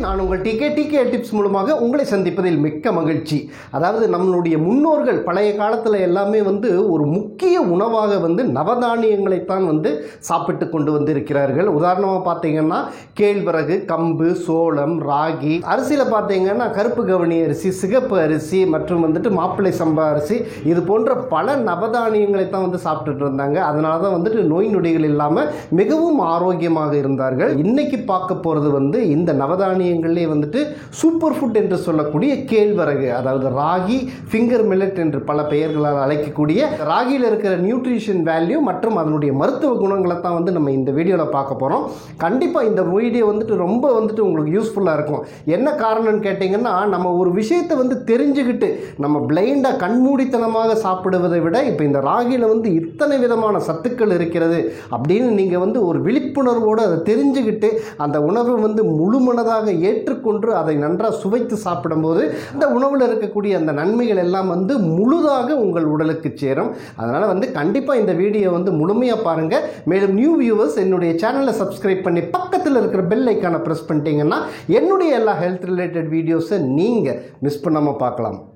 நான் உங்கள் decay tips மூலமாக உங்களை சந்திப்பதில் மிக்க மகிழ்ச்சி. அதாவது நம்மளுடைய முன்னோர்கள் பழைய காலத்தில் எல்லாமே ஒரு முக்கிய உணவாக நவதானியங்களைத்தான் சாப்பிட்டு கொண்டு வந்திருக்கிறார்கள். உதாரணமாக பார்த்தீங்கன்னா கேழ்வரகு, கம்பு, சோளம், ராகி, அரிசியில் பார்த்தீங்கன்னா கருப்பு கவனி அரிசி, சிகப்பு அரிசி மற்றும் மாப்பிள்ளை சம்பா அரிசி, இது போன்ற பல நவதானியங்களை தான் சாப்பிட்டுட்டு இருந்தாங்க. அதனால தான் நோய் நொடிகள் இல்லாமல் மிகவும் ஆரோக்கியமாக இருந்தார்கள். இன்னைக்கு பார்க்க போகிறது இந்த நவதானியங்களே சூப்பர் ஃபுட் என்று சொல்லக்கூடிய கேழ்வரகு, அதாவது ராகி, ஃபிங்கர் மில்லட் என்று பல பெயர்களால் அழைக்கக்கூடிய ராகியில் இருக்கிற நியூட்ரிஷன் வேல்யூ மற்றும் அதனுடைய மருத்துவ குணங்களை தான் நம்ம இந்த வீடியோவில் பார்க்க போகிறோம். கண்டிப்பாக இந்த வீடியோ ரொம்ப உங்களுக்கு யூஸ்ஃபுல்லாக இருக்கும். என்ன காரணம்னு கேட்டிங்கன்னா, நம்ம ஒரு விஷயத்தை தெரிஞ்சுக்கிட்டு நம்ம பிளைண்டாக கண்மூடித்தனமாக சாப்பிடுவதை விட இப்போ இந்த ராகியில் இத்தனை விதமான சத்துக்கள் இருக்கிறது அப்படின்னு நீங்கள் ஒரு விழிப்புணர்வோடு அதை தெரிஞ்சுக்கிட்டு அந்த உணவை முழுமனதாக ஏற்றுக்கொண்டு அதை நன்றாக சுவைத்து சாப்பிடும்போது அந்த உணவில் இருக்கக்கூடிய அந்த நன்மைகள் எல்லாம் முழுதாக உங்கள் உடலுக்கு சேரும். அதனால் கண்டிப்பாக இந்த வீடியோ முழுமையாக பாருங்கள். மேலும் நியூ வியூவர்ஸ் என்னுடைய சேனலை சப்ஸ்கிரைப் பண்ணி பக்கத்தில் இருக்கிற பெல் ஐக்கானை ப்ரெஸ் பண்ணிட்டீங்கன்னா என்னுடைய எல்லா ஹெல்த் ரிலேட்டட் வீடியோஸை நீங்கள் மிஸ் பண்ணாமல் பார்க்கலாம்.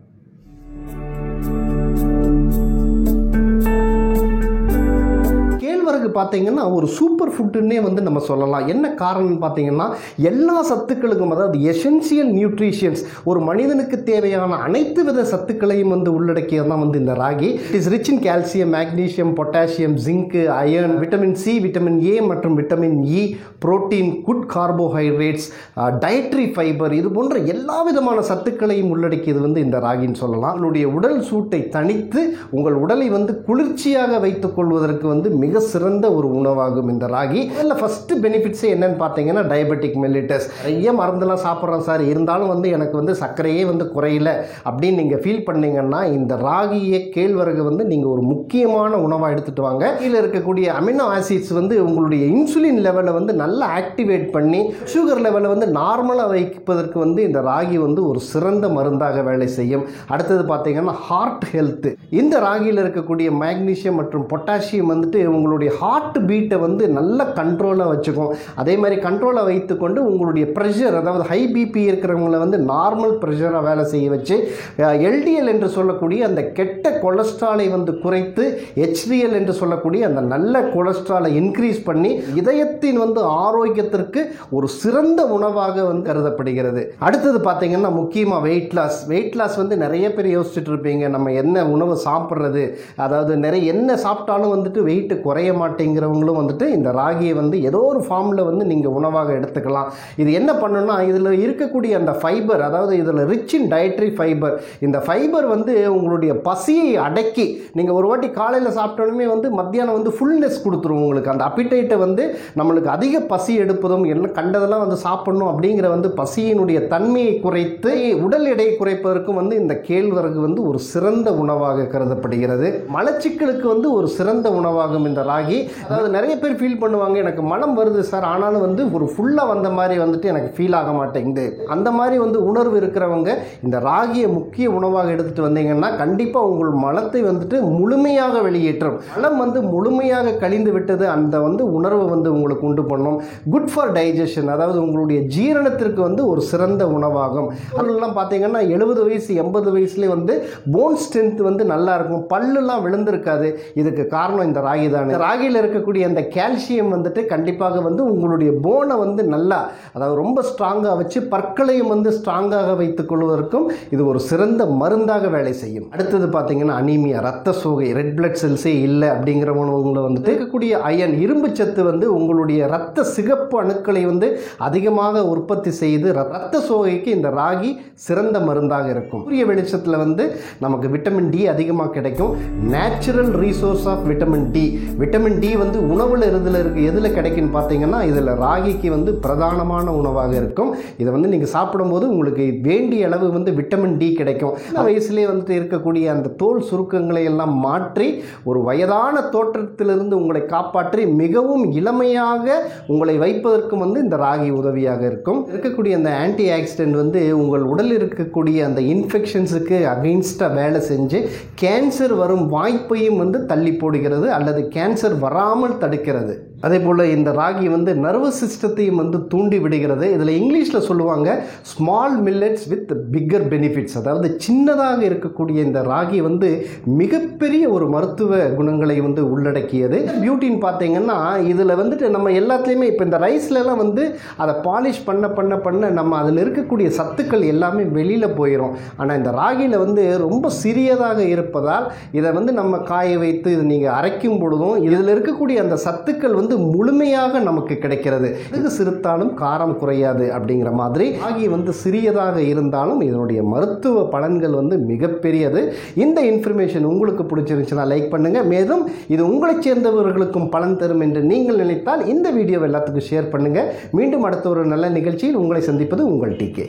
கேழ்வரகு பார்த்தீங்கன்னா ஒரு சூப்பர் ஃபுட்டுன்னே நம்ம சொல்லலாம். என்ன காரணம்னு பார்த்தீங்கன்னா, எல்லா சத்துக்களுக்கும், அதாவது எசென்சியல் நியூட்ரிஷன்ஸ், ஒரு மனிதனுக்கு தேவையான அனைத்து வித சத்துக்களையும் உள்ளடக்கியது தான் இந்த ragi. It is rich in calcium, magnesium, potassium, zinc, iron, vitamin C, vitamin A மற்றும் vitamin E, protein, good carbohydrates, dietary fibre, இது போன்ற எல்லா விதமான சத்துக்களையும் உள்ளடக்கியது இந்த ராகின்னு சொல்லலாம். உங்களுடைய உடல் சூட்டை தணித்து உங்கள் உடலை குளிர்ச்சியாக வைத்துக் கொள்வதற்கு மிக சிறந்த ஒரு உணவாகும் இந்த ராகி. இதில் ஃபர்ஸ்ட் பெனிஃபிட்ஸ் என்னன்னு பார்த்தீங்கன்னா, டயபெட்டிக் மெல்லிட்டஸ். நிறைய மருந்தெல்லாம் சாப்பிட்றோம் சார், இருந்தாலும் எனக்கு சர்க்கரையே குறையல அப்படின்னு நீங்கள் ஃபீல் பண்ணீங்கன்னா இந்த ராகியை, கேழ்வரகு நீங்கள் ஒரு முக்கியமான உணவாக எடுத்துட்டு வாங்க. இதில் இருக்கக்கூடிய அமினோ ஆசிட்ஸ் உங்களுடைய இன்சுலின் லெவலை நல்லா ஆக்டிவேட் பண்ணி சுகர் லெவலை நார்மலாக வைப்பதற்கு இந்த ராகி ஒரு சிறந்த மருந்தாக வேலை செய்யும். அடுத்தது பார்த்தீங்கன்னா ஹார்ட் ஹெல்த். இந்த ராகியில் இருக்கக்கூடிய மேக்னீசியம் மற்றும் பொட்டாசியம் உங்களுடைய ஹார்ட் பீட்டை நல்ல கண்ட்ரோலாக வச்சுக்கும். அதே மாதிரி கண்ட்ரோலாக வைத்துக்கொண்டு உங்களுடைய ப்ரெஷர், அதாவது ஹை பிபி இருக்கிறவங்களை நார்மல் ப்ரெஷராக வேலை செய்ய வச்சு எல்டிஎல் என்று சொல்லக்கூடிய அந்த கெட்ட கொலஸ்ட்ராலை குறைத்து ஹெச்டிஎல் என்று சொல்லக்கூடிய அந்த நல்ல கொலஸ்ட்ராலை இன்க்ரீஸ் பண்ணி இதயத்தின் ஆரோக்கியத்திற்கு ஒரு சிறந்த உணவாக கருதப்படுகிறது. அடுத்தது பார்த்தீங்கன்னா முக்கியமாக வெயிட் லாஸ் நிறைய பேர் யோசிச்சுட்டு இருப்பீங்க, நம்ம என்ன உணவு சாப்பிட்றது, அதாவது நிறைய என்ன சாப்பிட்டாலும் வெயிட் குறைய மாட்டேங்கிறவங்களும் இந்த ராகியை ஏதோ ஒரு ஃபார்மில் நீங்கள் உணவாக எடுத்துக்கலாம். இது என்ன பண்ணுன்னா, இதில் இருக்கக்கூடிய அந்த ஃபைபர், அதாவது இதில் ரிச் இன் டயட்ரி ஃபைபர், இந்த ஃபைபர் உங்களுடைய பசியை அடக்கி, நீங்கள் ஒரு வாட்டி காலையில் சாப்பிட்டோன்னே மத்தியானம் ஃபுல்னஸ் கொடுத்துரும். உங்களுக்கு அந்த அப்பிடைட்டை நம்மளுக்கு அதிக பசி எடுப்பதும் எல்லாம் கண்டதெல்லாம் சாப்பிடணும் அப்படிங்கிற பசியினுடைய தன்மையை குறைத்து உடல் எடையை குறைப்பதற்கும் இந்த கேழ்வரகு ஒரு சிறந்த உணவாக கருதப்படுகிறது. மலச்சிக்கலுக்கு ஒரு சிறந்த உணவாகும் இந்த ராகி. அதாவது நிறைய பேர் ஃபீல் பண்ணுவாங்க, எனக்கு மலம் வருது சார், ஆனாலும் ஒரு ஃபுல்லாக வந்த மாதிரி எனக்கு ஃபீல் ஆக மாட்டேங்குது. அந்த மாதிரி உணர்வு இருக்கிறவங்க இந்த ராகியை முக்கிய உணவாக எடுத்துகிட்டு வந்தீங்கன்னா கண்டிப்பாக உங்கள் மலத்தை முழுமையாக வெளியேற்றும். மலம் முழுமையாக கழிந்து விட்டது அந்த உணர்வை உங்களுக்கு உண்டு பண்ணும். குட் ஃபார் டைஜஷன், அதாவது உங்களுடைய ஜீரணத்திற்கு ஒரு சிறந்த உணவாகும். அதெல்லாம் பார்த்தீங்கன்னா 70 வயசு 80 வயசுலேயே போன் ஸ்ட்ரென்த் நல்லா இருக்கும், பல்லுலாம் விழுந்திருக்காது. இதுக்கு காரணம் இந்த ராகி தான். ராகியில் இருக்கக்கூடிய அந்த கால்சியம் கண்டிப்பாக உங்களுடைய போனை நல்லா, அதாவது ரொம்ப ஸ்ட்ராங்காக வச்சு பற்களையும் ஸ்ட்ராங்காக வைத்துக் கொள்வதற்கும் இது ஒரு சிறந்த மருந்தாக வேலை செய்யும். அடுத்தது பார்த்தீங்கன்னா அனீமியா, ரத்த சோகை, ரெட் பிளட் செல்ஸே இல்லை அப்படிங்கிறவங்களை இருக்கக்கூடிய அயன், இரும்பு சத்து உங்களுடைய ரத்த சிகப்பு அணுக்களை அதிகமாக உற்பத்தி செய்து ரத்த சோகைக்கு இந்த ராகி சிறந்த மருந்தாக இருக்கும். சூரிய வெளிச்சத்தில் நமக்கு விட்டமின் டி அதிகமாக கிடைக்கும். Natural resource of vitamin D. Vitamin D உணவில் எதில் கிடைக்குன்னு பார்த்தீங்கன்னா இதில் ராகிக்கு பிரதானமான உணவாக இருக்கும். இதை நீங்கள் சாப்பிடும்போது உங்களுக்கு வேண்டிய அளவு விட்டமின் டி கிடைக்கும். வயசுலேயே இருக்கக்கூடிய அந்த தோல் சுருக்கங்களை எல்லாம் மாற்றி ஒரு வயதான தோற்றத்திலிருந்து உங்களை காப்பாற்றி மிகவும் இளமையாக உங்களை வைப்பதற்கும் இந்த ராகி உதவியாக இருக்கும். இருக்கக்கூடிய அந்த ஆன்டி ஆக்சிடென்ட் உங்கள் உடலில் இருக்கக்கூடிய அந்த இன்ஃபெக்ஷன்ஸுக்கு அகெயின்ஸ்டாக வேலை செஞ்சு கேன்சர் வரும் வாய்ப்பையும் தள்ளி போடுகிறது அல்லது கேன்சர் வராமல் தடுக்கிறது. அதே போல் இந்த ராகி வந்து நர்வஸ் சிஸ்டத்தையும் வந்து தூண்டி விடுகிறது. இதில் இங்கிலீஷில் சொல்லுவாங்க small millets with bigger benefits. அதாவது சின்னதாக இருக்கக்கூடிய இந்த ராகி வந்து மிகப்பெரிய ஒரு மருத்துவ குணங்களை வந்து உள்ளடக்கியது. பியூட்டின்னு பார்த்தீங்கன்னா இதில் வந்துட்டு நம்ம எல்லாத்துலேயுமே இப்போ இந்த ரைஸ்லலாம் வந்து அதை பாலிஷ் பண்ண பண்ண பண்ண நம்ம அதில் இருக்கக்கூடிய சத்துக்கள் எல்லாமே வெளியில் போயிடும். ஆனால் இந்த ராகியில் வந்து ரொம்ப சிறியதாக இருப்பதால் இதை வந்து நம்ம காய வைத்து இது நீங்கள் அரைக்கும் பொழுதும் இதில் இருக்கக்கூடிய அந்த சத்துக்கள் வந்து முழுமையாக நமக்கு கிடைக்கிறது. இது சிறுத்தாலும் காரம் குறையாது அப்படிங்கிற மாதிரி ராகி வந்து சிறியதாக இருந்தாலும் இதனுடைய மருத்துவ பலன்கள் வந்து மிகப்பெரியது. இந்த இன்ஃபர்மேஷன் உங்களுக்கு பிடிச்சிருந்துச்சுன்னா லைக் பண்ணுங்கள். மேலும் இது உங்களைச் சேர்ந்தவர்களுக்கும் பலன் தரும் என்று நீங்கள் நினைத்தால் இந்த வீடியோவை எல்லாத்துக்கும் ஷேர் பண்ணுங்கள். மீண்டும் அடுத்த ஒரு நல்ல நிகழ்ச்சியில் உங்களை சந்திப்பது உங்கள் டிகே.